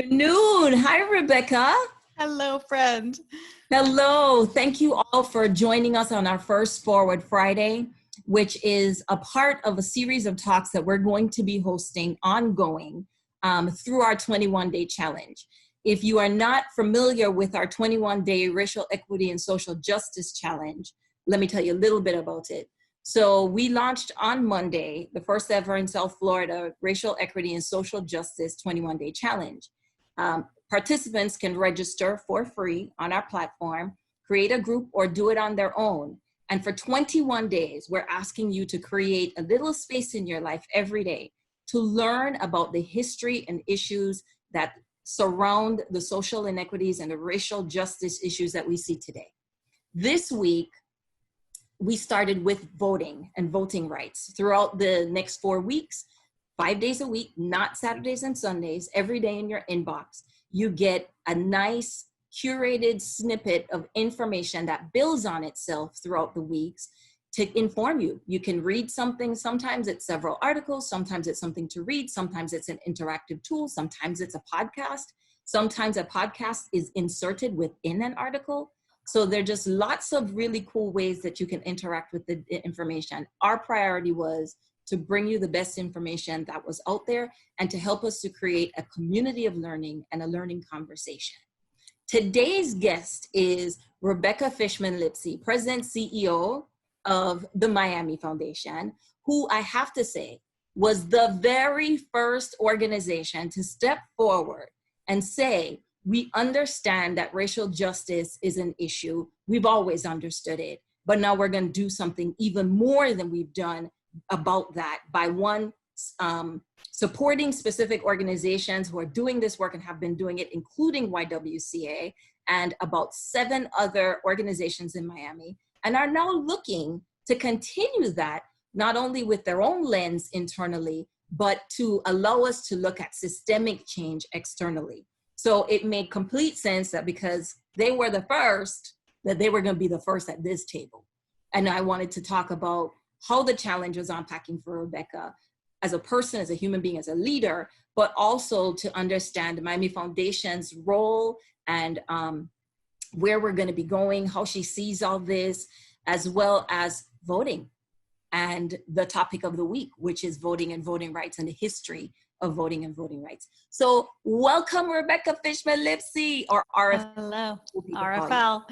afternoon. Hi, Rebecca. Hello, friend. Hello. Thank you all for joining us on our first Forward Friday, which is a part of a series of talks that we're going to be hosting ongoing through our 21-day challenge. If you are not familiar with our 21-day racial equity and social justice challenge, let me tell you a little bit about it. So we launched on Monday, the first ever in South Florida, Racial Equity and Social Justice 21-Day Challenge. Participants can register for free on our platform, create a group, or do it on their own. And for 21 days, we're asking you to create a little space in your life every day to learn about the history and issues that surround the social inequities and the racial justice issues that we see today. This week, we started with voting and voting rights. Throughout the next 4 weeks, 5 days a week, not Saturdays and Sundays, every day in your inbox, you get a nice curated snippet of information that builds on itself throughout the weeks to inform you. You can read something, sometimes it's several articles, sometimes it's something to read, sometimes it's an interactive tool, sometimes it's a podcast, sometimes a podcast is inserted within an article. So there are just lots of really cool ways that you can interact with the information. Our priority was to bring you the best information that was out there and to help us to create a community of learning and a learning conversation. Today's guest is Rebecca Fishman Lipsey, President CEO of the Miami Foundation, who I have to say was the very first organization to step forward and say, we understand that racial justice is an issue. We've always understood it, but now we're going to do something even more than we've done about that by supporting specific organizations who are doing this work and have been doing it, including YWCA and about 7 other organizations in Miami, and are now looking to continue that, not only with their own lens internally, but to allow us to look at systemic change externally. So it made complete sense that because they were the first, that they were going to be the first at this table. And I wanted to talk about how the challenge was unpacking for Rebecca as a person, as a human being, as a leader, but also to understand the Miami Foundation's role and where we're going to be going, how she sees all this, as well as voting and the topic of the week, which is voting and voting rights and the history of voting and voting rights. So welcome, Rebecca Fishman Lipsey, or RFL. Hello, RFL.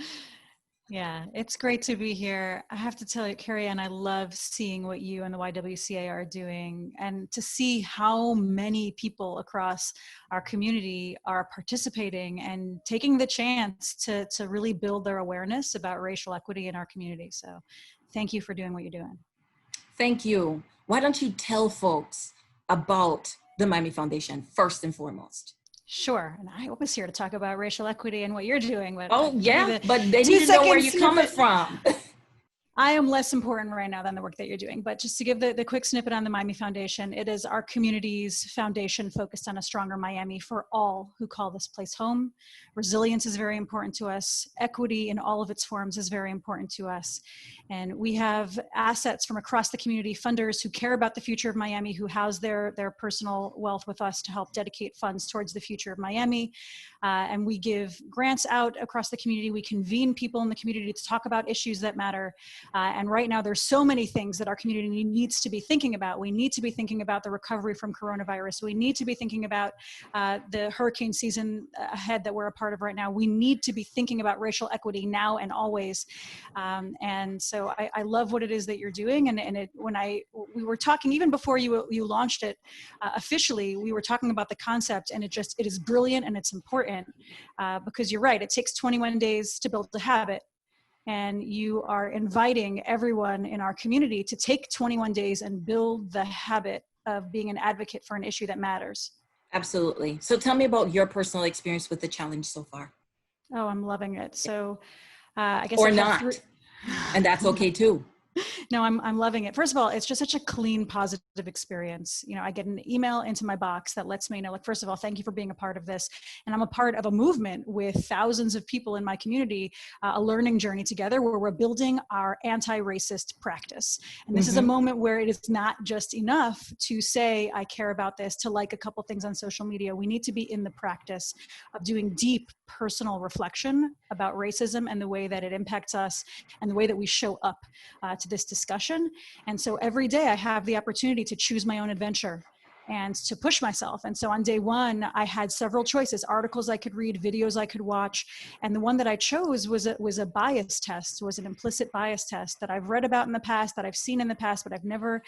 Yeah, it's great to be here. I have to tell you, Kerry-Ann, I love seeing what you and the YWCA are doing, and to see how many people across our community are participating and taking the chance to really build their awareness about racial equity in our community. So thank you for doing what you're doing. Thank you. Why don't you tell folks about the Miami Foundation first and foremost? Sure, and I was here to talk about racial equity and what you're doing. But oh yeah, but they need to know where you're coming from. I am less important right now than the work that you're doing, but just to give the quick snippet on the Miami Foundation, it is our community's foundation focused on a stronger Miami for all who call this place home. Resilience is very important to us. Equity in all of its forms is very important to us. And we have assets from across the community, funders who care about the future of Miami, who house their personal wealth with us to help dedicate funds towards the future of Miami. And we give grants out across the community. We convene people in the community to talk about issues that matter. And right now, there's so many things that our community needs to be thinking about. We need to be thinking about the recovery from coronavirus. We need to be thinking about the hurricane season ahead that we're a part of right now. We need to be thinking about racial equity now and always. And so I love what it is that you're doing. And we were talking, even before you launched it officially, we were talking about the concept, and it is brilliant and it's important because you're right. It takes 21 days to build a habit. And you are inviting everyone in our community to take 21 days and build the habit of being an advocate for an issue that matters. Absolutely. So tell me about your personal experience with the challenge so far. Oh, I'm loving it. So I guess or not, and that's okay too. No, I'm loving it. First of all, it's just such a clean, positive experience. You know, I get an email into my box that lets me know, like, first of all, thank you for being a part of this. And I'm a part of a movement with thousands of people in my community, a learning journey together where we're building our anti-racist practice. And this is a moment where it is not just enough to say, I care about this, to like a couple things on social media. We need to be in the practice of doing deep personal reflection about racism and the way that it impacts us and the way that we show up to this discussion. And so every day I have the opportunity to choose my own adventure and to push myself. And so on day one, I had several choices, articles I could read, videos I could watch. And the one that I chose was a bias test, was an implicit bias test that I've read about in the past, that I've seen in the past, but I've never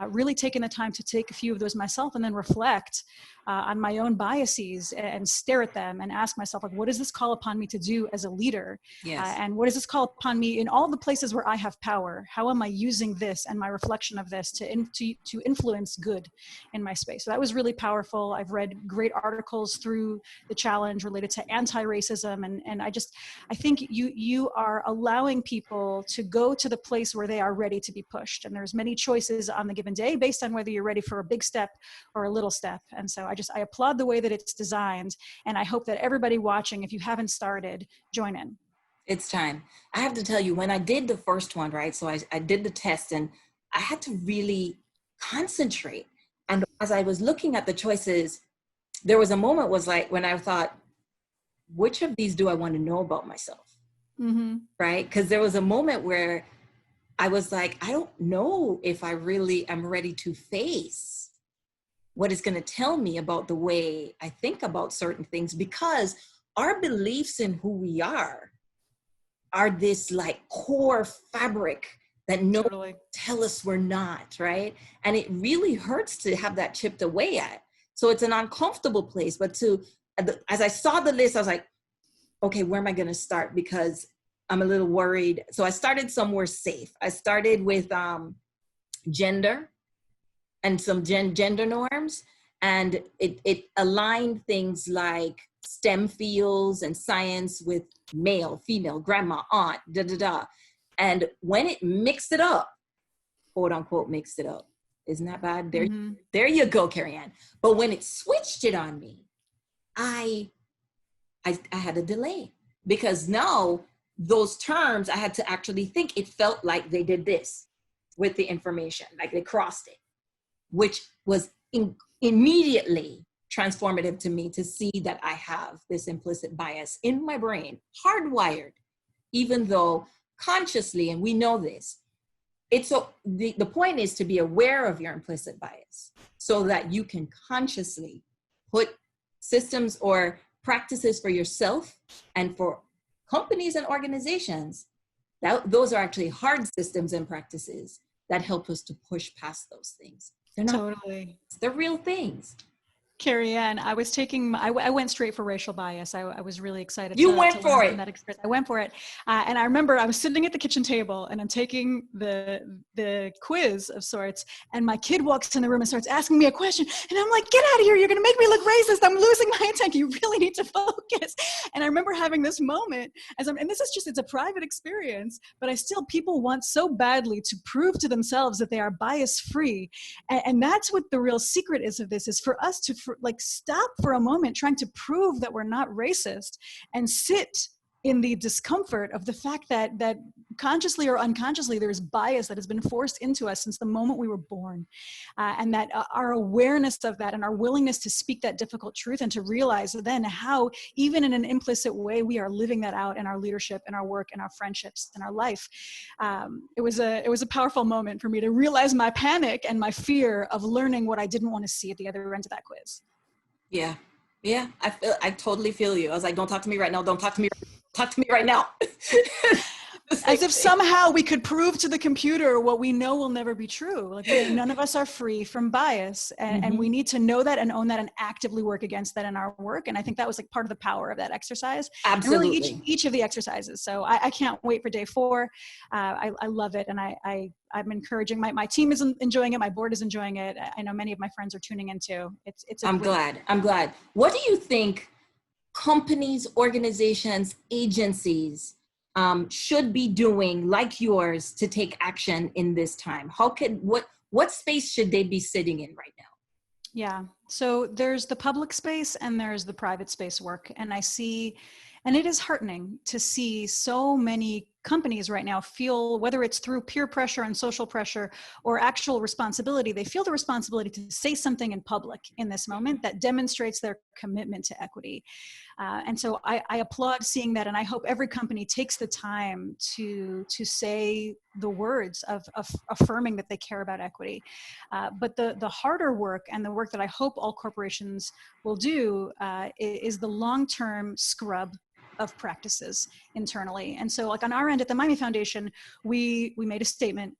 really taken the time to take a few of those myself and then reflect on my own biases and stare at them and ask myself, like, what does this call upon me to do as a leader? Yes. And what does this call upon me in all the places where I have power? How am I using this and my reflection of this to influence good in my space? So that was really powerful. I've read great articles through the challenge related to anti-racism. And I think you are allowing people to go to the place where they are ready to be pushed. And there's many choices on the given day based on whether you're ready for a big step or a little step. And so I applaud the way that it's designed. And I hope that everybody watching, if you haven't started, join in. It's time. I have to tell you, when I did the first one, right? So I did the test and I had to really concentrate. And as I was looking at the choices, there was a moment when I thought, which of these do I want to know about myself? Right? Because there was a moment where I was like, I don't know if I really am ready to face what is going to tell me about the way I think about certain things, because our beliefs in who we are this like core fabric that no one tell us we're not, right? And it really hurts to have that chipped away at. So it's an uncomfortable place, but as I saw the list, I was like, okay, where am I going to start? Because I'm a little worried. So I started somewhere safe. I started with gender and some gender norms. And it aligned things like STEM fields and science with male, female, grandma, aunt, And when it mixed it up, quote unquote, mixed it up. Isn't that bad? There you go, Kerry-Ann. But when it switched it on me, I had a delay, because now those terms I had to actually think. It felt like they did this with the information, like they crossed it, which was immediately transformative to me to see that I have this implicit bias in my brain, hardwired, even though consciously, and we know this, the point is to be aware of your implicit bias so that you can consciously put systems or practices for yourself and for companies and organizations. Those are actually hard systems and practices that help us to push past those things. They're not, they're real things. Kerry-Ann, I went straight for racial bias. I was really excited. You went for it. That experience. I went for it. And I remember I was sitting at the kitchen table and I'm taking the quiz of sorts, and my kid walks in the room and starts asking me a question. And I'm like, get out of here. You're going to make me look racist. I'm losing my attention. You really need to focus. And I remember having this moment and this is it's a private experience, but people want so badly to prove to themselves that they are bias free. And that's what the real secret is of this, is for us to stop for a moment trying to prove that we're not racist and sit in the discomfort of the fact that consciously or unconsciously there's bias that has been forced into us since the moment we were born, and that our awareness of that and our willingness to speak that difficult truth and to realize then how even in an implicit way we are living that out in our leadership and our work and our friendships and our life. It was a powerful moment for me to realize my panic and my fear of learning what I didn't want to see at the other end of that quiz. Yeah. I totally feel you. I was like, don't talk to me right now. Don't talk to me. Talk to me right now. As if somehow we could prove to the computer what we know will never be true. Like, none of us are free from bias, and we need to know that and own that and actively work against that in our work. And I think that was part of the power of that exercise. Absolutely. And really each of the exercises. So I can't wait for day 4. I love it. And I'm encouraging, my team is enjoying it. My board is enjoying it. I know many of my friends are tuning in too. I'm glad. What do you think companies, organizations, agencies should be doing like yours to take action in this time? What space should they be sitting in right now? Yeah. So there's the public space and there's the private space work. And and it is heartening to see so many companies right now feel, whether it's through peer pressure and social pressure or actual responsibility, they feel the responsibility to say something in public in this moment that demonstrates their commitment to equity. And so I applaud seeing that, and I hope every company takes the time to say the words of affirming that they care about equity. But the harder work, and the work that I hope all corporations will do, is the long-term scrub of practices internally. And so like on our end at the Miami Foundation, we made a statement.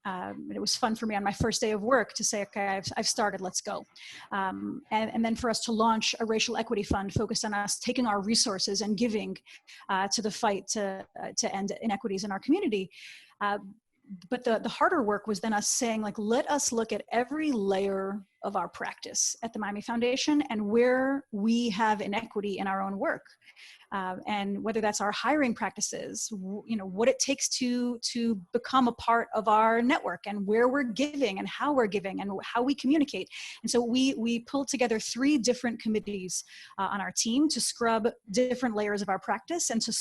It was fun for me on my first day of work to say, okay, I've started, let's go. And then for us to launch a racial equity fund focused on us taking our resources and giving to the fight to end inequities in our community. But the harder work was then us saying, like, let us look at every layer of our practice at the Miami Foundation and where we have inequity in our own work. And whether that's our hiring practices, what it takes to become a part of our network, and where we're giving and how we communicate. And so we pulled together 3 different committees on our team to scrub different layers of our practice and to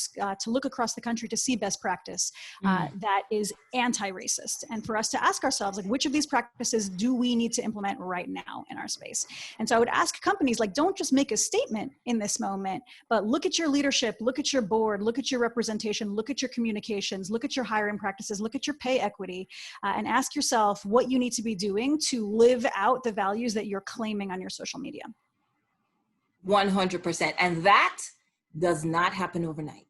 look across the country to see best practice that is anti-racist. And for us to ask ourselves, like, which of these practices do we need to implement right now in our space? And so I would ask companies, like, don't just make a statement in this moment, but look at your leadership, look at your board, look at your representation, look at your communications, look at your hiring practices, look at your pay equity, and ask yourself what you need to be doing to live out the values that you're claiming on your social media. 100%. And that does not happen overnight.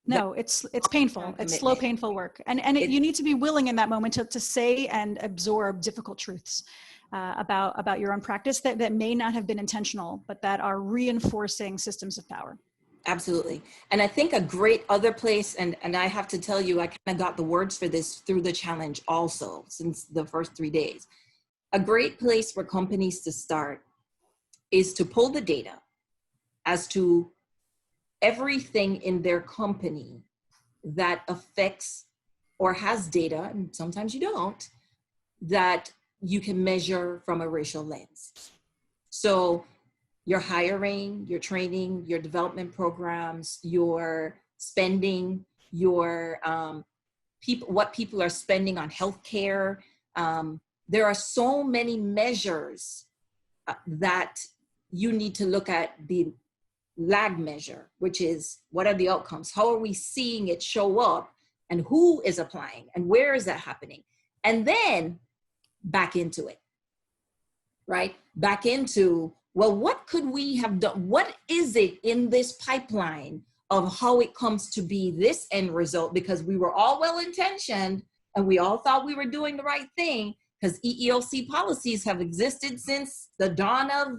No, it's painful. It's slow, painful work. And you need to be willing in that moment to say and absorb difficult truths about your own practice that may not have been intentional, but that are reinforcing systems of power. Absolutely. And I think a great other place, and I have to tell you, I kind of got the words for this through the challenge also since the first 3 days. A great place for companies to start is to pull the data as to everything in their company that affects or has data, and sometimes you don't, that you can measure from a racial lens. So your hiring, your training, your development programs, your spending, your what people are spending on healthcare. There are so many measures that you need to look at the lag measure, which is what are the outcomes? How are we seeing it show up, and who is applying, and where is that happening? And then back into it, right? Back into, well, what could we have done? What is it in this pipeline of how it comes to be this end result? Because we were all well-intentioned and we all thought we were doing the right thing, because EEOC policies have existed since the dawn of,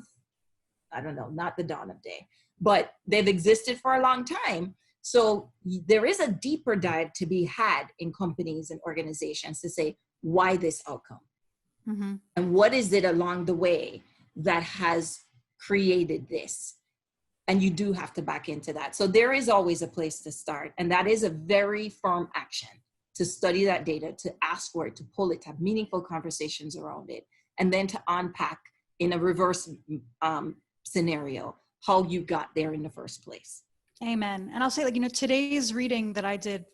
I don't know, not the dawn of day, but they've existed for a long time. So there is a deeper dive to be had in companies and organizations to say, why this outcome? Mm-hmm. And what is it along the way that has created this? And you do have to back into that. So there is always a place to start. And that is a very firm action, to study that data, to ask for it, to pull it, to have meaningful conversations around it, and then to unpack in a reverse scenario how you got there in the first place. Amen. And I'll say, like, today's reading that I did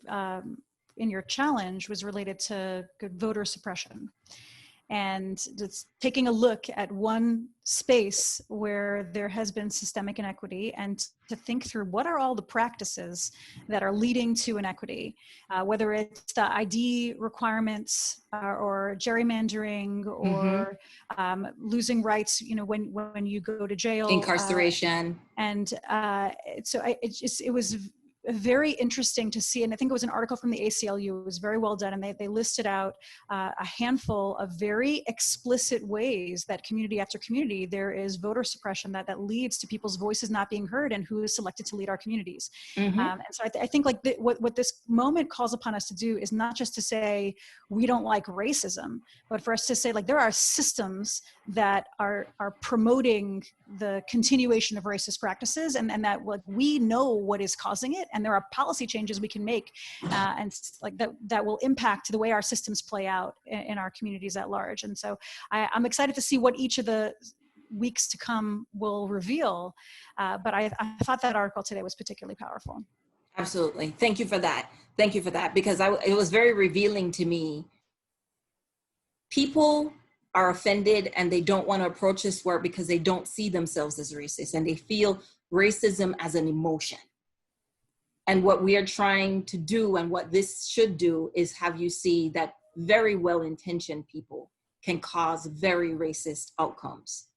in your challenge was related to voter suppression. And it's taking a look at one space where there has been systemic inequity, and to think through what are all the practices that are leading to inequity, whether it's the ID requirements or gerrymandering or losing rights, when you go to jail. Incarceration. It was very interesting to see, and I think it was an article from the ACLU. It was very well done, and they listed out a handful of very explicit ways that community after community there is voter suppression that leads to people's voices not being heard and who is selected to lead our communities. And so I think like what this moment calls upon us to do is not just to say we don't like racism, but for us to say, like, there are systems that are promoting the continuation of racist practices, and that like we know what is causing it, and there are policy changes we can make, and like that will impact the way our systems play out in our communities at large. And so I'm excited to see what each of the weeks to come will reveal. But I thought that article today was particularly powerful. Absolutely. Thank you for that. Thank you for that, because it was very revealing to me. People are offended and they don't want to approach this work because they don't see themselves as racist, and they feel racism as an emotion. And what we are trying to do, and what this should do, is have you see that very well-intentioned people can cause very racist outcomes.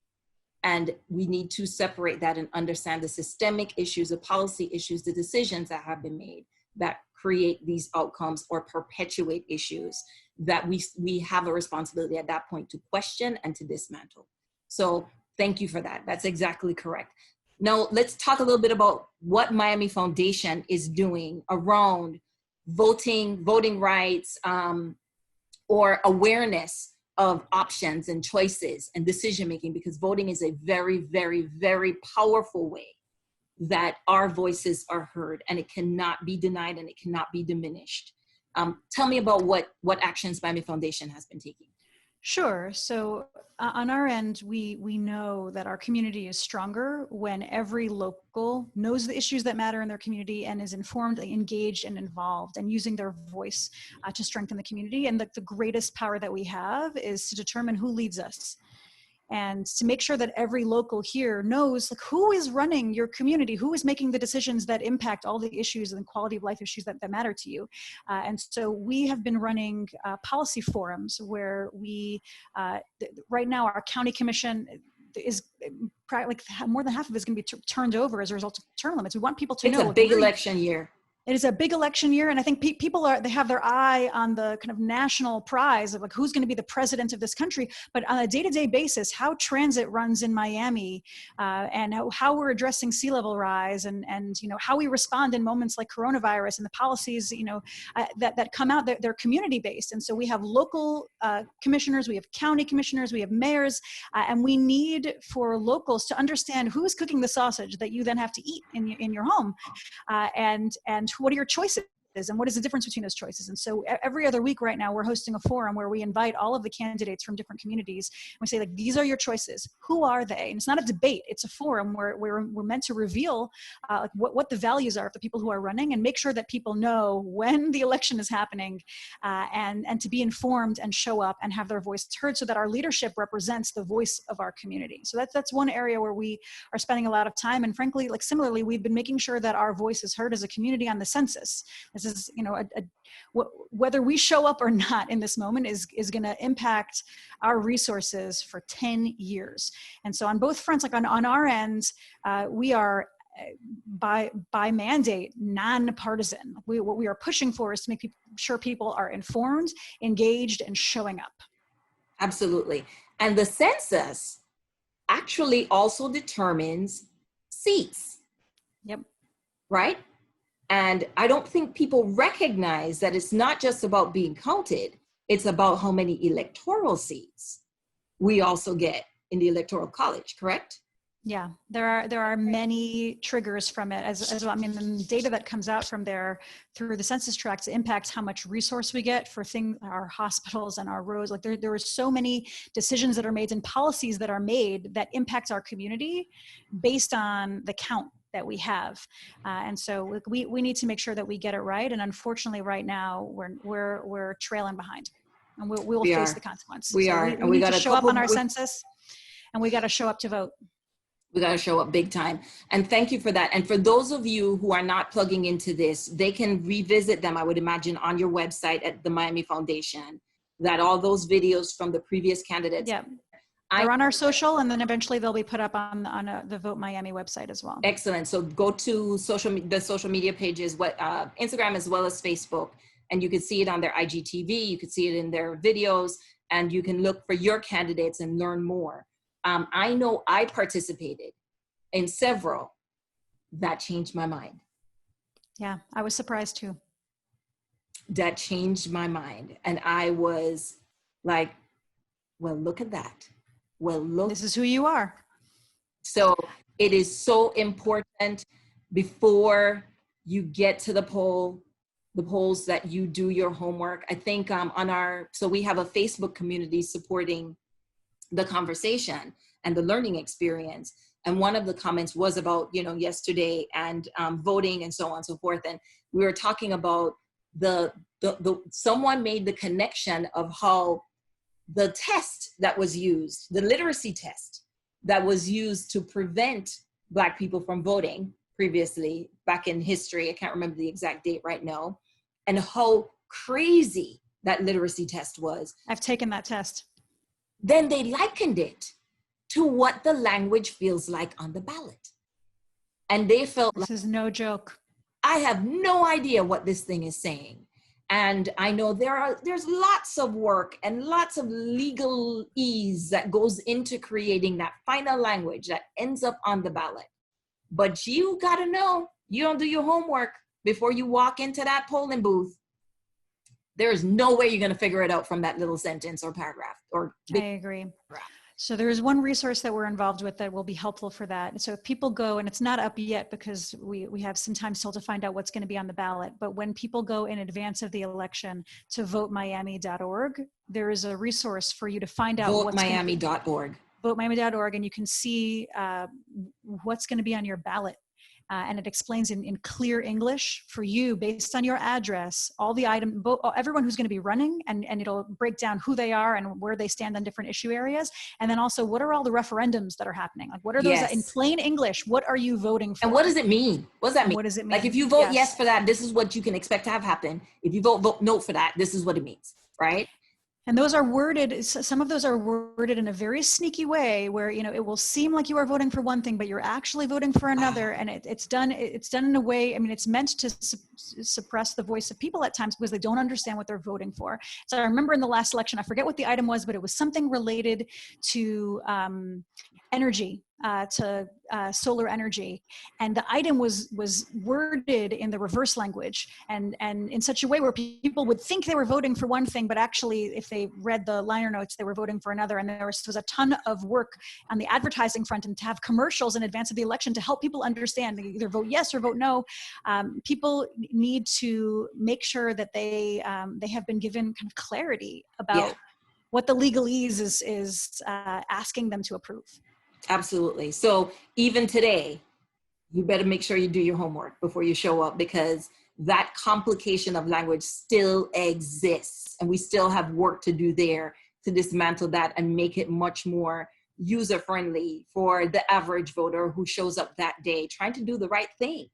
And we need to separate that and understand the systemic issues, the policy issues, the decisions that have been made that create these outcomes or perpetuate issues that we have a responsibility at that point to question and to dismantle. So thank you for that. That's exactly correct. Now let's talk a little bit about what Miami Foundation is doing around voting rights, or awareness of options and choices and decision-making, because voting is a very, very, very powerful way that our voices are heard, and it cannot be denied and it cannot be diminished. Tell me about what actions Miami Foundation has been taking. Sure. So on our end, we know that our community is stronger when every local knows the issues that matter in their community and is informed, engaged, and involved, and using their voice to strengthen the community. And the greatest power that we have is to determine who leads us, and to make sure that every local here knows like who is running your community, who is making the decisions that impact all the issues and quality of life issues that matter to you. And so we have been running policy forums where we, right now our county commission is like more than half of it is going to be turned over as a result of term limits. We want people to know. It's a big election year. It is a big election year, and I think people they have their eye on the kind of national prize of like who's going to be the president of this country. But on a day-to-day basis, how transit runs in Miami, and how we're addressing sea level rise, and how we respond in moments like coronavirus, and the policies that come out, they're community based. And so we have local commissioners, we have county commissioners, we have mayors, and we need for locals to understand who's cooking the sausage that you then have to eat in your home, and what are your choices, and what is the difference between those choices? And so every other week right now, we're hosting a forum where we invite all of the candidates from different communities. And we say, like, these are your choices. Who are they? And it's not a debate. It's a forum where we're meant to reveal like what the values are of the people who are running, and make sure that people know when the election is happening, and to be informed and show up and have their voice heard, so that our leadership represents the voice of our community. So that's one area where we are spending a lot of time. And frankly, like similarly, we've been making sure that our voice is heard as a community on the census. This is, whether we show up or not in this moment is going to impact our resources for 10 years. And so on both fronts, like on our end, we are by mandate non-partisan. What we are pushing for is to make sure people are informed, engaged, and showing up. Absolutely. And the census actually also determines seats. Yep. Right? And I don't think people recognize that it's not just about being counted, it's about how many electoral seats we also get in the Electoral College, correct? Yeah, there are many triggers from it as well. I mean, the data that comes out from there through the census tracts impacts how much resource we get for our hospitals and our roads. Like there are so many decisions that are made and policies that are made that impact our community based on the count that we have, and so we need to make sure that we get it right. And unfortunately, right now we're trailing behind, and we will face the consequence. We need to show up on our census, and we got to show up to vote. We got to show up big time. And thank you for that. And for those of you who are not plugging into this, they can revisit them, I would imagine, on your website at the Miami Foundation, that all those videos from the previous candidates. Yeah. They're on our social, and then eventually they'll be put up on the Vote Miami website as well. Excellent. So go to the social media pages, Instagram as well as Facebook, and you can see it on their IGTV. You can see it in their videos, and you can look for your candidates and learn more. I know I participated in several that changed my mind. Yeah, I was surprised too. That changed my mind, and I was like, well, look at that. Well, look. This is who you are. So it is so important before you get to the polls that you do your homework. I think so we have a Facebook community supporting the conversation and the learning experience. And one of the comments was about, yesterday and voting and so on and so forth. And we were talking about someone made the connection of how the test that was used, the literacy test that was used to prevent Black people from voting previously back in history, I can't remember the exact date right now, and how crazy that literacy test was. I've taken that test. Then they likened it to what the language feels like on the ballot. And they felt this is no joke. I have no idea what this thing is saying. And I know there's lots of work and lots of legalese that goes into creating that final language that ends up on the ballot. But you gotta know, you don't do your homework before you walk into that polling booth. There's no way you're gonna figure it out from that little sentence or paragraph or big I agree. paragraph. So there is one resource that we're involved with that will be helpful for that. So if people go, and it's not up yet because we have some time still to find out what's going to be on the ballot, but when people go in advance of the election to votemiami.org, there is a resource for you to find out votemiami.org. Votemiami.org, and you can see what's going to be on your ballot. And it explains in clear English for you, based on your address, all the everyone who's going to be running, and it'll break down who they are and where they stand on different issue areas. And then also, what are all the referendums that are happening? Like, what are those in plain English? What are you voting for? And what does it mean? What does that mean? What does it mean? Like, if you vote yes for that, this is what you can expect to have happen. If you vote no for that, this is what it means, right? And those are worded, some of those are worded in a very sneaky way where, it will seem like you are voting for one thing, but you're actually voting for another. And it's done in a way, it's meant to suppress the voice of people at times because they don't understand what they're voting for. So I remember in the last election, I forget what the item was, but it was something related to energy, to solar energy. And the item was worded in the reverse language and in such a way where people would think they were voting for one thing, but actually if they read the liner notes, they were voting for another. And there was a ton of work on the advertising front and to have commercials in advance of the election to help people understand they either vote yes or vote no. People need to make sure that they have been given kind of clarity about what the legalese is asking them to approve. Absolutely. So even today, you better make sure you do your homework before you show up, because that complication of language still exists. And we still have work to do there to dismantle that and make it much more user-friendly for the average voter who shows up that day, trying to do the right thing.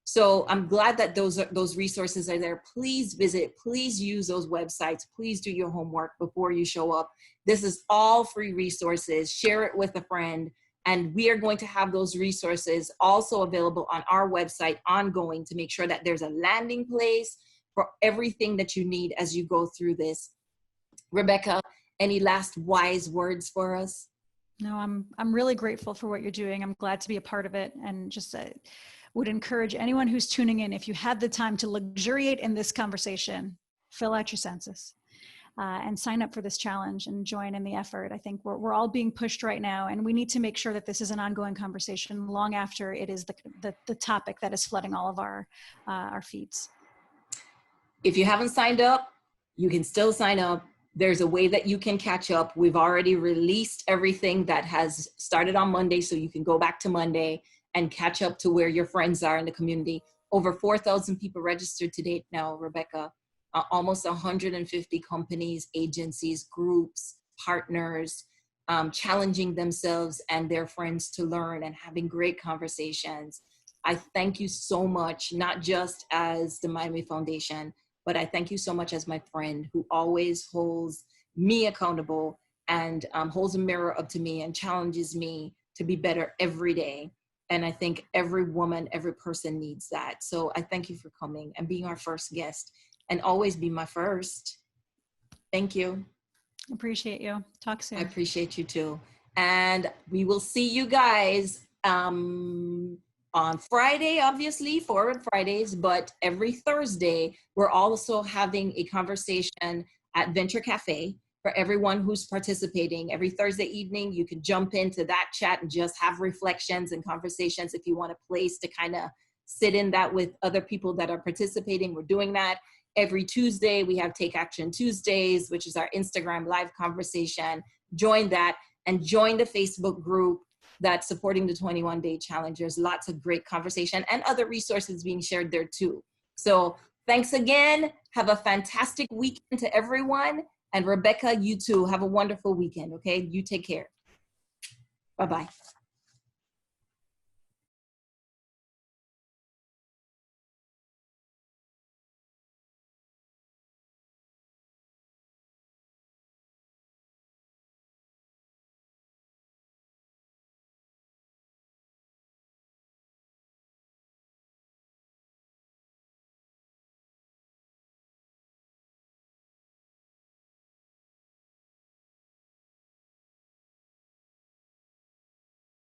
So I'm glad that those resources are there. Please visit, please use those websites. Please do your homework before you show up. This is all free resources. Share it with a friend. And we are going to have those resources also available on our website ongoing to make sure that there's a landing place for everything that you need as you go through this. Rebecca, any last wise words for us? No, I'm really grateful for what you're doing. I'm glad to be a part of it, and just would encourage anyone who's tuning in, if you had the time to luxuriate in this conversation, fill out your census and sign up for this challenge and join in the effort. I think we're all being pushed right now, and we need to make sure that this is an ongoing conversation long after it is the topic that is flooding all of our feeds. If you haven't signed up, you can still sign up. There's a way that you can catch up. We've already released everything that has started on Monday, so you can go back to Monday and catch up to where your friends are in the community. Over 4,000 people registered to date now, Rebecca. Almost 150 companies, agencies, groups, partners, challenging themselves and their friends to learn and having great conversations. I thank you so much, not just as the Miami Foundation, but I thank you so much as my friend who always holds me accountable and holds a mirror up to me and challenges me to be better every day. And I think every woman, every person needs that. So I thank you for coming and being our first guest, and always be my first. Thank you. Appreciate you. Talk soon. I appreciate you too. And we will see you guys on Friday, obviously, Forward Fridays, but every Thursday, we're also having a conversation at Venture Cafe. for everyone who's participating. Every Thursday evening, you can jump into that chat and just have reflections and conversations. If you want a place to kind of sit in that with other people that are participating, we're doing that. Every Tuesday, we have Take Action Tuesdays, which is our Instagram live conversation. Join that and join the Facebook group that's supporting the 21-day challenge. There's lots of great conversation and other resources being shared there too. So thanks again. Have a fantastic weekend to everyone. And Rebecca, you too, have a wonderful weekend, okay? You take care. Bye-bye.